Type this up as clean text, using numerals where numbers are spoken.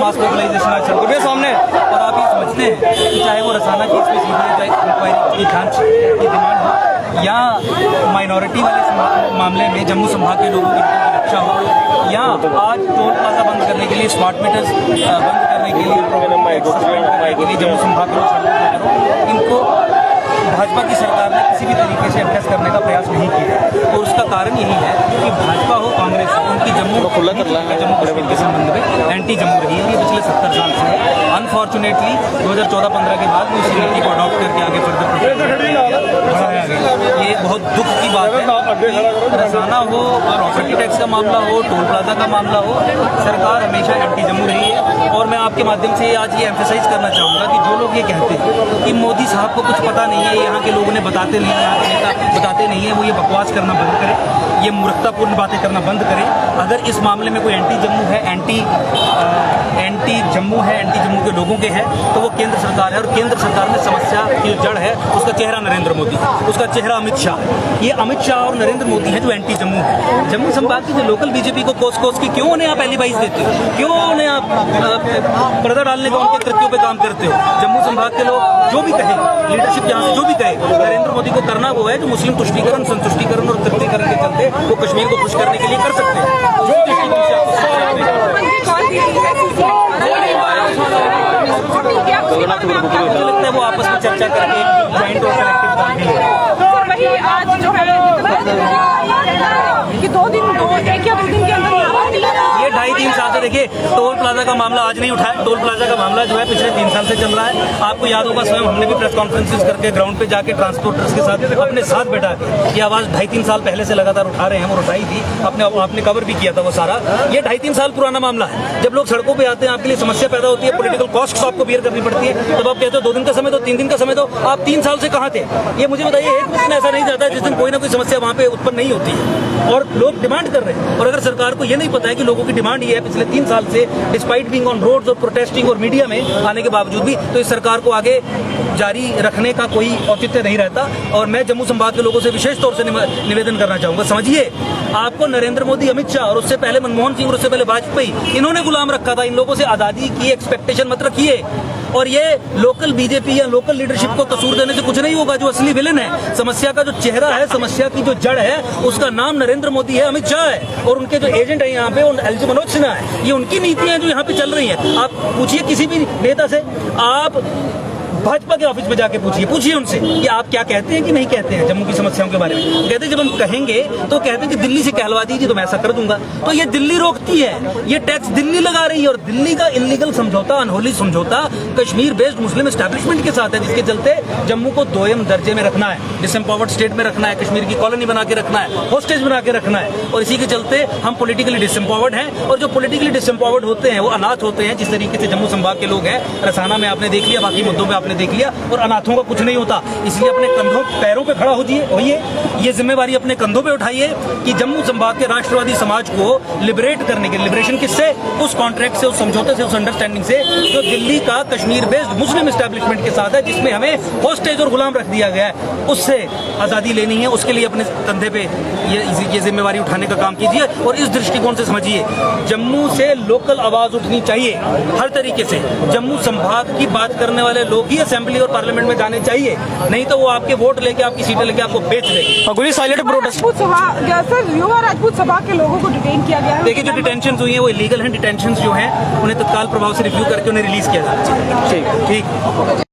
मास mobilisation आज चल रही है सामने। और आप ये समझते हैं कि चाहे वो रसाना केस में सीबीआई इंक्वायरी की जांच की डिमांड हो, या माइनॉरिटी वाले मामले में जम्मू संभाग के लोगों की रक्षा हो, या आज टोल प्लाजा बंद करने के लिए, स्मार्ट मीटर्स बंद करने के लिए जम्मू संभाग के लोग, इनको भाजपा की सरकार ने किसी भी तरीके से एड्रेस करने का प्रयास नहीं किया। और उसका कारण यही है कि भाजपा हो कांग्रेस हो, उनकी जम्मू कश्मीर के संबंध में एंटी जम्मू रही है। ये पिछले 70 साल से है। अनफॉर्चुनेटली 2014-15 के बाद उस नीति को अडॉप्ट करके आगे बढ़ाया गया। ये बहुत दुख की बात है। रसाना हो, प्रॉपर्टी टैक्स का मामला हो, टोल प्लाजा का मामला हो, सरकार हमेशा एंटी जम्मू रही है। और मैं आपके माध्यम से आज ये एम्फेसाइज करना चाहूँगा कि जो लोग ये कहते हैं कि मोदी साहब को कुछ पता नहीं है, यहाँ के लोगों ने बताते नहीं है, यहाँ के नेता बताते नहीं है, वो ये बकवास करना बंद करें, ये मूर्खतापूर्ण बातें करना बंद करें। अगर इस मामले में कोई एंटी जम्मू है, एंटी जम्मू के लोगों के है, तो वो केंद्र सरकार है। और केंद्र सरकार में समस्या की जो जड़ है, उसका चेहरा नरेंद्र मोदी, उसका चेहरा अमित शाह। ये अमित शाह और नरेंद्र मोदी है जो एंटी जम्मू है। जम्मू संभाग की जो लोकल बीजेपी को कोस की क्यों उन्हें आप एलिबाइज देते हो, क्यों उन्हें आप पर्दा डालने का उनके कृत्यों पे काम करते हो। जम्मू संभाग के लोग जो भी कहे, लीडरशिप यहाँ से जो भी कहे, नरेंद्र मोदी को करना वो है जो मुस्लिम तुष्टीकरण, संतुष्टीकरण और तृप्तिकरण के चलते वो कश्मीर को खुश करने के लिए कर सकते हैं। जो मुझे लगता है वो आपस में चर्चा करके एक ज्वाइंट और कलेक्टिव काम भी है। वही आज जो है कि 2 दिन के अंदर ये 2.5-3 साल से, देखिए टोल प्लाजा का मामला आज नहीं उठा है। टोल प्लाजा का मामला जो है पिछले 3 साल से चल रहा है। आपको याद होगा, स्वयं हमने भी प्रेस कॉन्फ्रेंसेस करके ग्राउंड पे जाके ट्रांसपोर्टर्स के साथ अपने साथ बैठा के ये आवाज 2.5-3 साल पहले से लगातार उठा रहे हैं। हम उठाई थी, आपने कवर भी किया था वो सारा। ये 2.5-3 साल पुराना मामला है। जब लोग सड़कों पे आते हैं, आपके लिए समस्या पैदा होती है, पॉलिटिकल कॉस्ट आपको बियर करनी पड़ती है, तब आप कहते हो 2 दिन का समय दो, 3 दिन का समय दो। आप 3 साल से कहाँ थे? ये मुझे बताइए। एक दिन ऐसा नहीं जाता जिस दिन कोई ना कोई समस्या वहाँ पे उत्पन्न नहीं होती है और लोग डिमांड कर रहे हैं। और अगर सरकार को ये नहीं पता है कि लोगों की डिमांड ये है पिछले 3 साल से, डिस्पाइट बीइंग ऑन रोड्स और प्रोटेस्टिंग और मीडिया में आने के बावजूद भी, तो इस सरकार को आगे जारी रखने का कोई औचित्य नहीं रहता। और मैं जम्मू संभाग के लोगों से विशेष तौर से निवेदन करना चाहूंगा, समझिए, आपको नरेंद्र मोदी, अमित शाह और उससे पहले मनमोहन सिंह और उससे पहले वाजपेयी, इन्होंने गुलाम रखा था। इन लोगों से आजादी की एक्सपेक्टेशन मत रखिए। और ये लोकल बीजेपी या लोकल लीडरशिप को कसूर देने से कुछ नहीं होगा। जो असली विलेन है, समस्या का जो चेहरा है, समस्या की जो जड़ है, उसका नाम नरेंद्र मोदी है, अमित शाह है। और उनके जो एजेंट है यहाँ पे, एलजी मनोज सिन्हा है। ये उनकी नीतियां जो यहाँ पे चल रही हैं। आप पूछिए किसी भी नेता से, आप भाजपा के ऑफिस में जाके पूछिए उनसे कि आप क्या कहते हैं कि नहीं कहते हैं जम्मू की समस्याओं के बारे में। कहते हैं जब हम कहेंगे तो कहते हैं कि दिल्ली से कहलवा दीजिए तो मैं ऐसा कर दूंगा। तो ये दिल्ली रोकती है, ये टैक्स दिल्ली लगा रही है। और दिल्ली का इलीगल समझौता, अनहोली समझौता कश्मीर बेस्ड मुस्लिम एस्टैब्लिशमेंट के साथ है, जिसके चलते जम्मू को 2ym दर्जे में रखना है, डिसएम्पावर्ड स्टेट में रखना है, कश्मीर की कॉलोनी बना के रखना है, होस्टेज बना के रखना है। और इसी के चलते हम पॉलिटिकली डिसएम्पावर्ड हैं। और जो पॉलिटिकली डिसएम्पावर्ड होते हैं वो अनाथ होते हैं। जिस तरीके से जम्मू संभाग के लोग हैं, रसाना में आपने देख लिया, बाकी मुद्दों में आपने देख लिया। और अनाथों का कुछ नहीं होता। इसलिए अपने कंधों पैरों पे खड़ा होइए, ये जिम्मेवारी अपने कंधों पे उठाइए कि जम्मू संभाग के राष्ट्रवादी समाज को लिबरेट करने के, लिबरेशन किससे? उस कॉन्ट्रैक्ट से, उस समझौते से, उस अंडरस्टैंडिंग से जो दिल्ली का कश्मीर बेस्ड मुस्लिम एस्टैब्लिशमेंट के साथ है, जिसमें हमें होस्टेज और गुलाम रख दिया गया है, उससे आजादी लेनी है। उसके लिए अपने कंधे पे ये जिम्मेवारी उठाने का काम कीजिए। और इस दृष्टिकोण से समझिए, जम्मू से लोकल आवाज उठनी चाहिए हर तरीके से। जम्मू संभाग की बात करने वाले लोग ही असेंबली और पार्लियामेंट में जाने चाहिए, नहीं तो वो आपके वोट लेके, आपकी सीटें लेके आपको बेच देंगे। राजपूत सभा के लोगों को डिटेन किया गया है। देखिए, जो डिटेंशन हुई है वो इलीगल हैं। डिटेंशन जो है उन्हें तत्काल प्रभाव से रिव्यू करके उन्हें रिलीज किया जाए। ठीक।